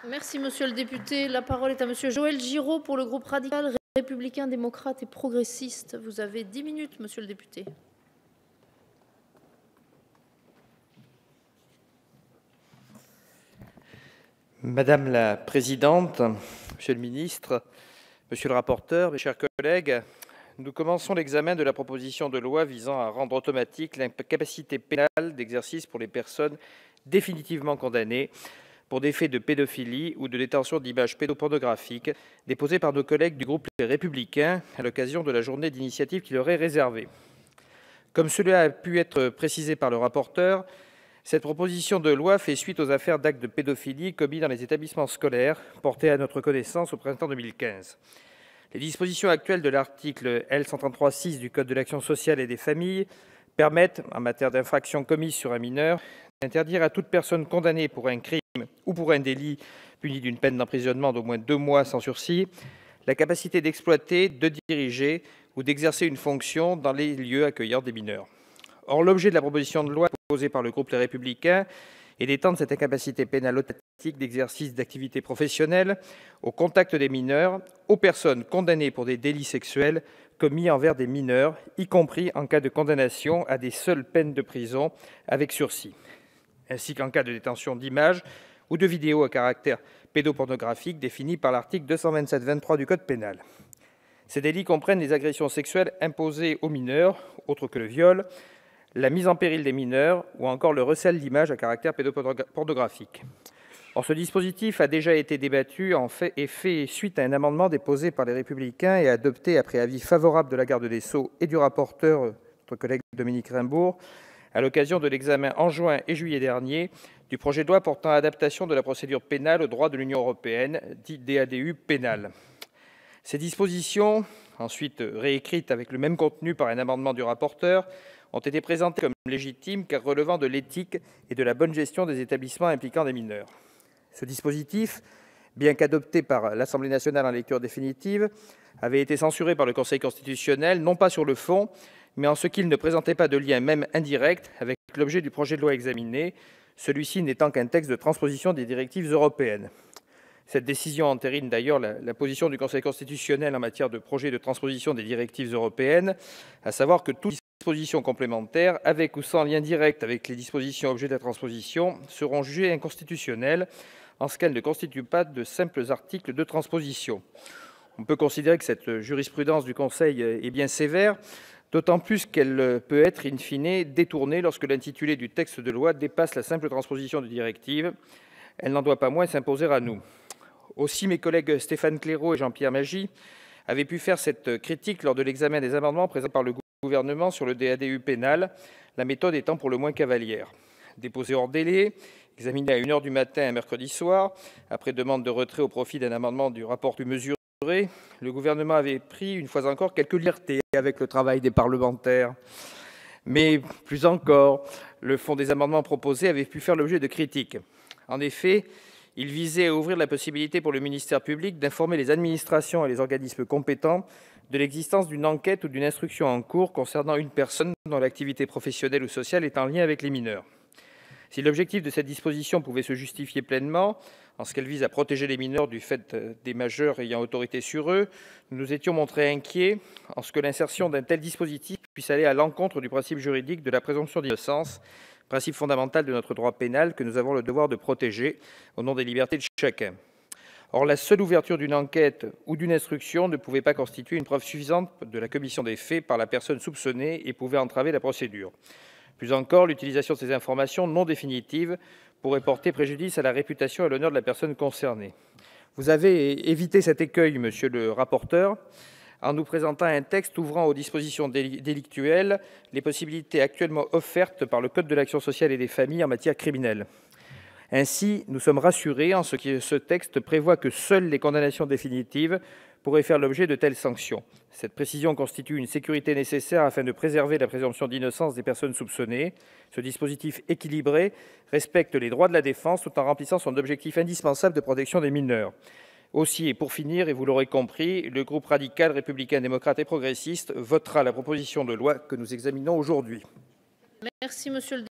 Merci, monsieur le député. La parole est à monsieur Joël Giraud pour le groupe radical, républicain, démocrate et progressiste. Vous avez 10 minutes, monsieur le député. Madame la présidente, monsieur le ministre, monsieur le rapporteur, mes chers collègues, nous commençons l'examen de la proposition de loi visant à rendre automatique l'incapacité pénale d'exercice pour les personnes définitivement condamnées pour des faits de pédophilie ou de détention d'images pédopornographiques, déposée par nos collègues du groupe Les Républicains à l'occasion de la journée d'initiative qui leur est réservée. Comme cela a pu être précisé par le rapporteur, cette proposition de loi fait suite aux affaires d'actes de pédophilie commis dans les établissements scolaires, portées à notre connaissance au printemps 2015. Les dispositions actuelles de l'article L. 133-6 du Code de l'action sociale et des familles permettent, en matière d'infraction commise sur un mineur, d'interdire à toute personne condamnée pour un crime ou pour un délit puni d'une peine d'emprisonnement d'au moins 2 mois sans sursis, la capacité d'exploiter, de diriger ou d'exercer une fonction dans les lieux accueillant des mineurs. Or, l'objet de la proposition de loi proposée par le groupe Les Républicains est d'étendre cette incapacité pénale automatique d'exercice d'activité professionnelle au contact des mineurs aux personnes condamnées pour des délits sexuels commis envers des mineurs, y compris en cas de condamnation à des seules peines de prison avec sursis, ainsi qu'en cas de détention d'images ou de vidéos à caractère pédopornographique définies par l'article 227-23 du Code pénal. Ces délits comprennent les agressions sexuelles imposées aux mineurs, autres que le viol, la mise en péril des mineurs ou encore le recel d'images à caractère pédopornographique. Or, ce dispositif a déjà été débattu et fait suite à un amendement déposé par les Républicains et adopté après avis favorable de la garde des Sceaux et du rapporteur, notre collègue Dominique Raimbourg, à l'occasion de l'examen en juin et juillet dernier du projet de loi portant adaptation de la procédure pénale au droit de l'Union européenne, dit DADU pénal. Ces dispositions, ensuite réécrites avec le même contenu par un amendement du rapporteur, ont été présentées comme légitimes car relevant de l'éthique et de la bonne gestion des établissements impliquant des mineurs. Ce dispositif, bien qu'adopté par l'Assemblée nationale en lecture définitive, avait été censuré par le Conseil constitutionnel, non pas sur le fond, mais en ce qu'il ne présentait pas de lien, même indirect, avec l'objet du projet de loi examiné, celui-ci n'étant qu'un texte de transposition des directives européennes. Cette décision entérine d'ailleurs la position du Conseil constitutionnel en matière de projet de transposition des directives européennes, à savoir que toutes dispositions complémentaires, avec ou sans lien direct avec les dispositions objets de la transposition, seront jugées inconstitutionnelles en ce qu'elles ne constituent pas de simples articles de transposition. On peut considérer que cette jurisprudence du Conseil est bien sévère, d'autant plus qu'elle peut être, in fine, détournée lorsque l'intitulé du texte de loi dépasse la simple transposition de directive. Elle n'en doit pas moins s'imposer à nous. Aussi, mes collègues Stéphane Claireau et Jean-Pierre Magy avaient pu faire cette critique lors de l'examen des amendements présentés par le gouvernement sur le DADU pénal, la méthode étant pour le moins cavalière. Déposé hors délai, examiné à 1 h du matin un mercredi soir, après demande de retrait au profit d'un amendement du rapport plus mesuré, le gouvernement avait pris, une fois encore, quelques libertés avec le travail des parlementaires. Mais plus encore, le fond des amendements proposés avait pu faire l'objet de critiques. En effet, il visait à ouvrir la possibilité pour le ministère public d'informer les administrations et les organismes compétents de l'existence d'une enquête ou d'une instruction en cours concernant une personne dont l'activité professionnelle ou sociale est en lien avec les mineurs. Si l'objectif de cette disposition pouvait se justifier pleinement, en ce qu'elle vise à protéger les mineurs du fait des majeurs ayant autorité sur eux, nous nous étions montrés inquiets en ce que l'insertion d'un tel dispositif puisse aller à l'encontre du principe juridique de la présomption d'innocence, principe fondamental de notre droit pénal que nous avons le devoir de protéger au nom des libertés de chacun. Or, la seule ouverture d'une enquête ou d'une instruction ne pouvait pas constituer une preuve suffisante de la commission des faits par la personne soupçonnée et pouvait entraver la procédure. Plus encore, l'utilisation de ces informations non définitives pourrait porter préjudice à la réputation et à l'honneur de la personne concernée. Vous avez évité cet écueil, monsieur le rapporteur, en nous présentant un texte ouvrant aux dispositions délictuelles les possibilités actuellement offertes par le Code de l'action sociale et des familles en matière criminelle. Ainsi, nous sommes rassurés en ce que ce texte prévoit que seules les condamnations définitives pourraient faire l'objet de telles sanctions. Cette précision constitue une sécurité nécessaire afin de préserver la présomption d'innocence des personnes soupçonnées. Ce dispositif équilibré respecte les droits de la défense tout en remplissant son objectif indispensable de protection des mineurs. Aussi, et pour finir, et vous l'aurez compris, le groupe radical, républicain, démocrate et progressiste votera la proposition de loi que nous examinons aujourd'hui. Merci, monsieur le